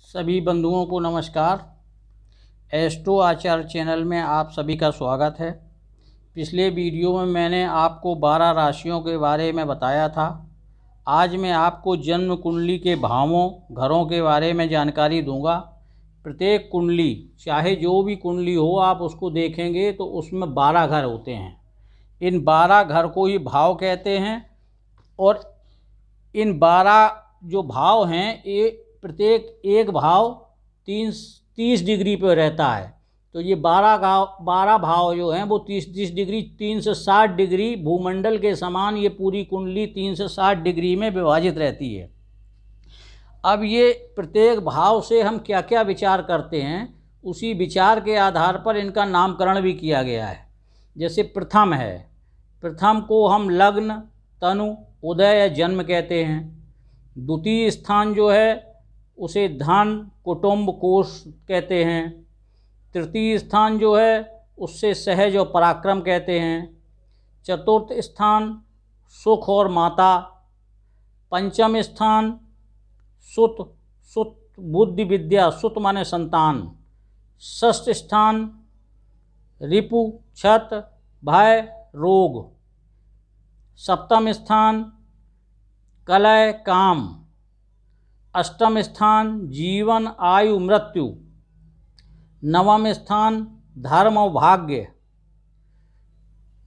सभी बंधुओं को नमस्कार। एस्ट्रो आचार्य चैनल में आप सभी का स्वागत है। पिछले वीडियो में मैंने आपको 12 राशियों के बारे में बताया था। आज मैं आपको जन्म कुंडली के भावों घरों के बारे में जानकारी दूंगा। प्रत्येक कुंडली, चाहे जो भी कुंडली हो, आप उसको देखेंगे तो उसमें 12 घर होते हैं। इन 12 घर को ही भाव कहते हैं और इन 12 जो भाव हैं, ये प्रत्येक एक भाव 30 डिग्री पर रहता है। तो ये 12 भाव जो हैं वो 30 डिग्री, 3 से 60 डिग्री भूमंडल के समान ये पूरी कुंडली 3 से 60 डिग्री में विभाजित रहती है। अब ये प्रत्येक भाव से हम क्या क्या विचार करते हैं, उसी विचार के आधार पर इनका नामकरण भी किया गया है। जैसे प्रथम है, प्रथम को हम लग्न, तनु, उदय या जन्म कहते हैं। द्वितीय स्थान जो है उसे धन, कुटुंब, कोष कहते हैं। तृतीय स्थान जो है उससे सहज और पराक्रम कहते हैं। चतुर्थ स्थान सुख और माता। पंचम स्थान सुत बुद्धि विद्या, सुत माने संतान। षष्ठ स्थान रिपु, क्षत, भय, रोग। सप्तम स्थान कलय, काम। अष्टम स्थान जीवन, आयु, मृत्यु। नवम स्थान धर्म और भाग्य।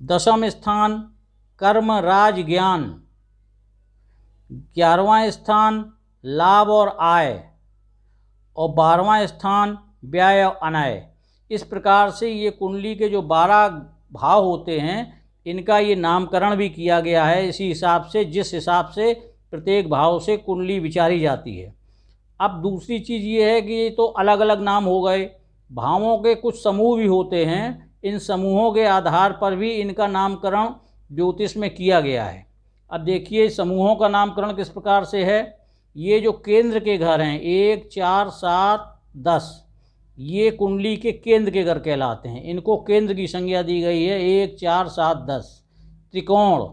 दशम स्थान कर्म, राज, ज्ञान। 11वां स्थान लाभ और आय और 12वां स्थान व्यय और अनय। इस प्रकार से ये कुंडली के जो 12 भाव होते हैं, इनका ये नामकरण भी किया गया है इसी हिसाब से, जिस हिसाब से प्रत्येक भाव से कुंडली विचारी जाती है। अब दूसरी चीज़ ये है कि ये तो अलग अलग नाम हो गए। भावों के कुछ समूह भी होते हैं, इन समूहों के आधार पर भी इनका नामकरण ज्योतिष में किया गया है। अब देखिए समूहों का नामकरण किस प्रकार से है। ये जो केंद्र के घर हैं 1, 4, 7, 10, ये कुंडली के केंद्र के घर कहलाते हैं। इनको केंद्र की संज्ञा दी गई है 1, 4, 7, 10। त्रिकोण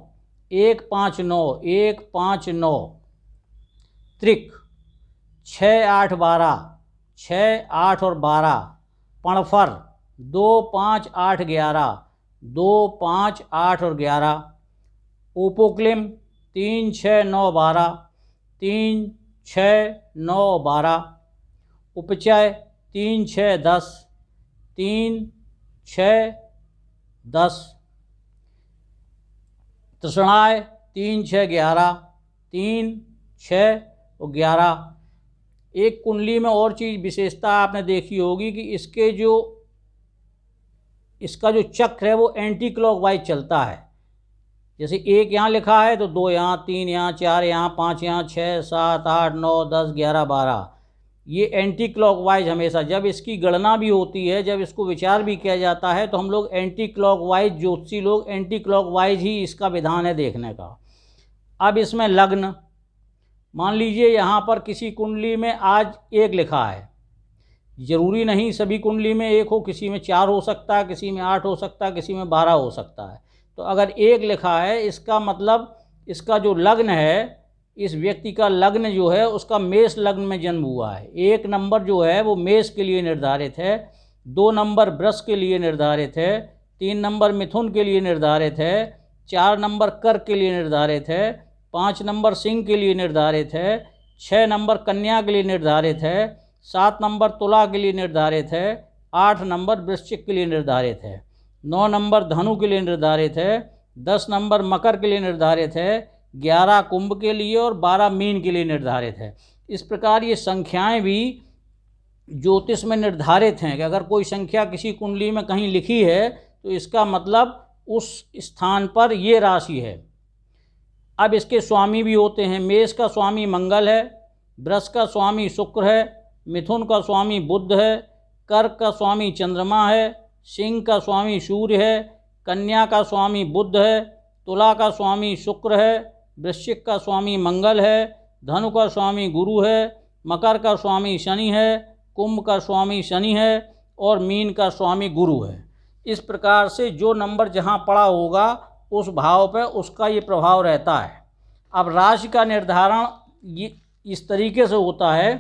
1, 5, 9, 1, 5, 9। त्रिक 6, 8, 12, 6, 8 और 12। पणफर 2, 5, 8, 11, 2, 5, 8 और 11। उपोक्लिम 3, 6, 9, 12, 3, 6, 9, 12। उपचय 3, 6, 10, 3, 6, 10। तृष्णाय 3, 6, 11, 3, 6 और 11। एक कुंडली में और चीज़ विशेषता आपने देखी होगी कि इसका जो चक्र है वो एंटी क्लॉकवाइज चलता है। जैसे 1 यहाँ लिखा है तो 2 यहाँ, 3 यहाँ, 4 यहाँ, 5 यहाँ, 6, 7, 8, 9, 10, 11, 12। ये एंटी क्लॉकवाइज हमेशा, जब इसकी गणना भी होती है, जब इसको विचार भी किया जाता है, तो हम लोग एंटी क्लॉकवाइज, ज्योतिषी लोग एंटी क्लॉकवाइज ही इसका विधान है देखने का। अब इसमें लग्न, मान लीजिए यहाँ पर किसी कुंडली में आज 1 लिखा है, ज़रूरी नहीं सभी कुंडली में 1 हो, किसी में 4 हो सकता है, किसी में 8 हो सकता है, किसी में 12 हो सकता है। तो अगर 1 लिखा है, इसका मतलब इसका जो लग्न है, इस व्यक्ति का लग्न जो है उसका मेष लग्न में जन्म हुआ है। 1 नंबर जो है वो मेष के लिए निर्धारित है, 2 नंबर वृष के लिए निर्धारित है, 3 नंबर मिथुन के लिए निर्धारित है, 4 नंबर कर्क के लिए निर्धारित है, 5 नंबर सिंह के लिए निर्धारित है, 6 नंबर कन्या के लिए निर्धारित है, 7 नंबर तुला के लिए निर्धारित है, 8 नंबर वृश्चिक के लिए निर्धारित है, 9 नंबर धनु के लिए निर्धारित है, 10 नंबर मकर के लिए निर्धारित है, 11 कुंभ के लिए और 12 मीन के लिए निर्धारित है। इस प्रकार ये संख्याएं भी ज्योतिष में निर्धारित हैं कि अगर कोई संख्या किसी कुंडली में कहीं लिखी है तो इसका मतलब उस स्थान पर ये राशि है। अब इसके स्वामी भी होते हैं। मेष का स्वामी मंगल है, वृष का स्वामी शुक्र है, मिथुन का स्वामी बुध है, कर्क का स्वामी चंद्रमा है, सिंह का स्वामी सूर्य है, कन्या का स्वामी बुध है, तुला का स्वामी शुक्र है, वृश्चिक का स्वामी मंगल है, धनु का स्वामी गुरु है, मकर का स्वामी शनि है, कुंभ का स्वामी शनि है और मीन का स्वामी गुरु है। इस प्रकार से जो नंबर जहाँ पड़ा होगा उस भाव पर उसका ये प्रभाव रहता है। अब राशि का निर्धारण ये इस तरीके से होता है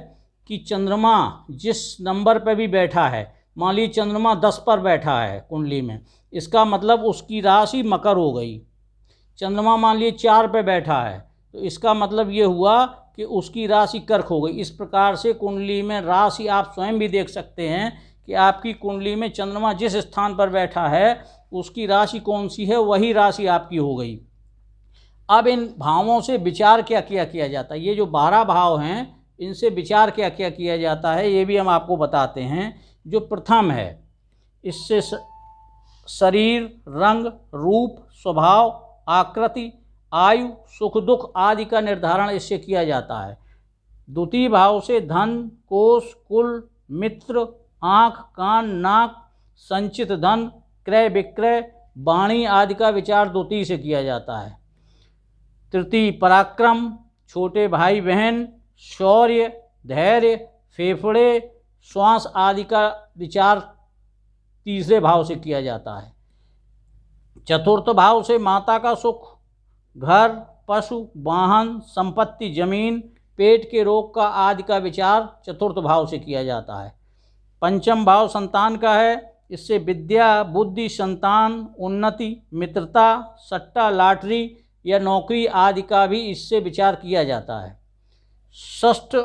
कि चंद्रमा जिस नंबर पर भी बैठा है, मान लीजिए चंद्रमा 10 पर बैठा है कुंडली में, इसका मतलब उसकी राशि मकर हो गई। चंद्रमा मान लीजिए 4 पे बैठा है तो इसका मतलब ये हुआ कि उसकी राशि कर्क हो गई। इस प्रकार से कुंडली में राशि आप स्वयं भी देख सकते हैं कि आपकी कुंडली में चंद्रमा जिस स्थान पर बैठा है उसकी राशि कौन सी है, वही राशि आपकी हो गई। अब इन भावों से विचार क्या किया जाता है, ये जो 12 भाव हैं इनसे विचार क्या किया जाता है, ये भी हम आपको बताते हैं। जो प्रथम है, इससे शरीर, रंग, रूप, स्वभाव, आकृति, आयु, सुख दुख आदि का निर्धारण इससे किया जाता है। द्वितीय भाव से धन, कोष, कुल, मित्र, आँख, कान, नाक, संचित धन, क्रय विक्रय, वाणी आदि का विचार द्वितीय से किया जाता है। तृतीय पराक्रम, छोटे भाई बहन, शौर्य, धैर्य, फेफड़े, श्वास आदि का विचार तीसरे भाव से किया जाता है। चतुर्थ भाव से माता का सुख, घर, पशु, वाहन, संपत्ति, जमीन, पेट के रोग का आदि का विचार चतुर्थ भाव से किया जाता है। पंचम भाव संतान का है, इससे विद्या, बुद्धि, संतान, उन्नति, मित्रता, सट्टा, लॉटरी या नौकरी आदि का भी इससे विचार किया जाता है। षष्ठ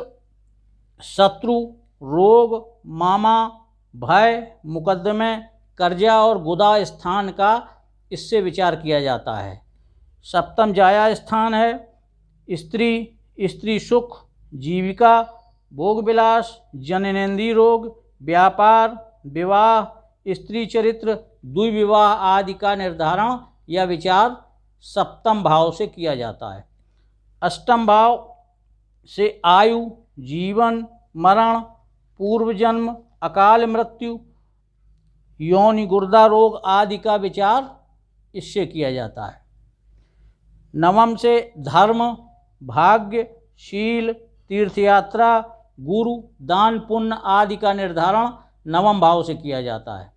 शत्रु, रोग, मामा, भय, मुकदमे, कर्जा और गुदा स्थान का इससे विचार किया जाता है। सप्तम जाया स्थान है, स्त्री सुख, जीविका, भोग विलास, जननेंद्रिय रोग, व्यापार, विवाह, स्त्री चरित्र, द्विविवाह आदि का निर्धारण या विचार सप्तम भाव से किया जाता है। अष्टम भाव से आयु, जीवन, मरण, पूर्व जन्म, अकाल मृत्यु, योनि गुर्दा रोग आदि का विचार इससे किया जाता है। नवम से धर्म, भाग्य, शील, तीर्थयात्रा, गुरु, दान पुण्य आदि का निर्धारण नवम भाव से किया जाता है।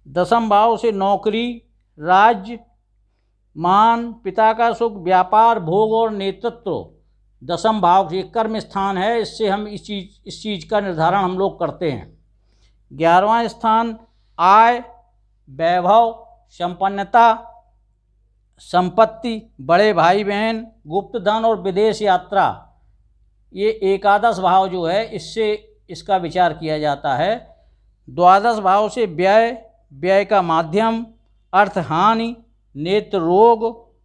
दसम भाव से नौकरी, राज्य, मान, पिता का सुख, व्यापार, भोग और नेतृत्व दसम भाव से कर्म स्थान है, इससे हम इस चीज़ का निर्धारण हम लोग करते हैं। 11वां स्थान आय, वैभव, संपन्नता, संपत्ति, बड़े भाई बहन, गुप्त धन और विदेश यात्रा, ये एकादश भाव जो है इससे इसका विचार किया जाता है। द्वादश भाव से व्यय का माध्यम, अर्थ हानि, नेत्र रोग,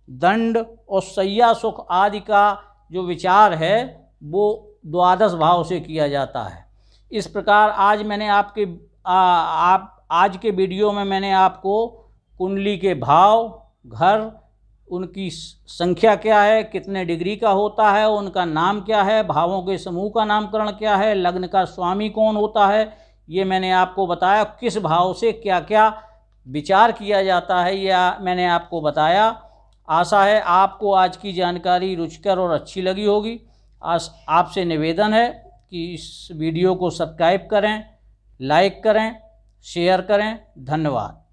दंड और सैया सुख आदि का जो विचार है वो द्वादश भाव से किया जाता है। इस प्रकार आज मैंने आज के वीडियो में मैंने आपको कुंडली के भाव, घर, उनकी संख्या क्या है, कितने डिग्री का होता है, उनका नाम क्या है, भावों के समूह का नामकरण क्या है, लग्न का स्वामी कौन होता है, ये मैंने आपको बताया। किस भाव से क्या क्या विचार किया जाता है या मैंने आपको बताया। आशा है आपको आज की जानकारी रुचिकर और अच्छी लगी होगी। आपसे निवेदन है कि इस वीडियो को सब्सक्राइब करें, लाइक करें, शेयर करें। धन्यवाद।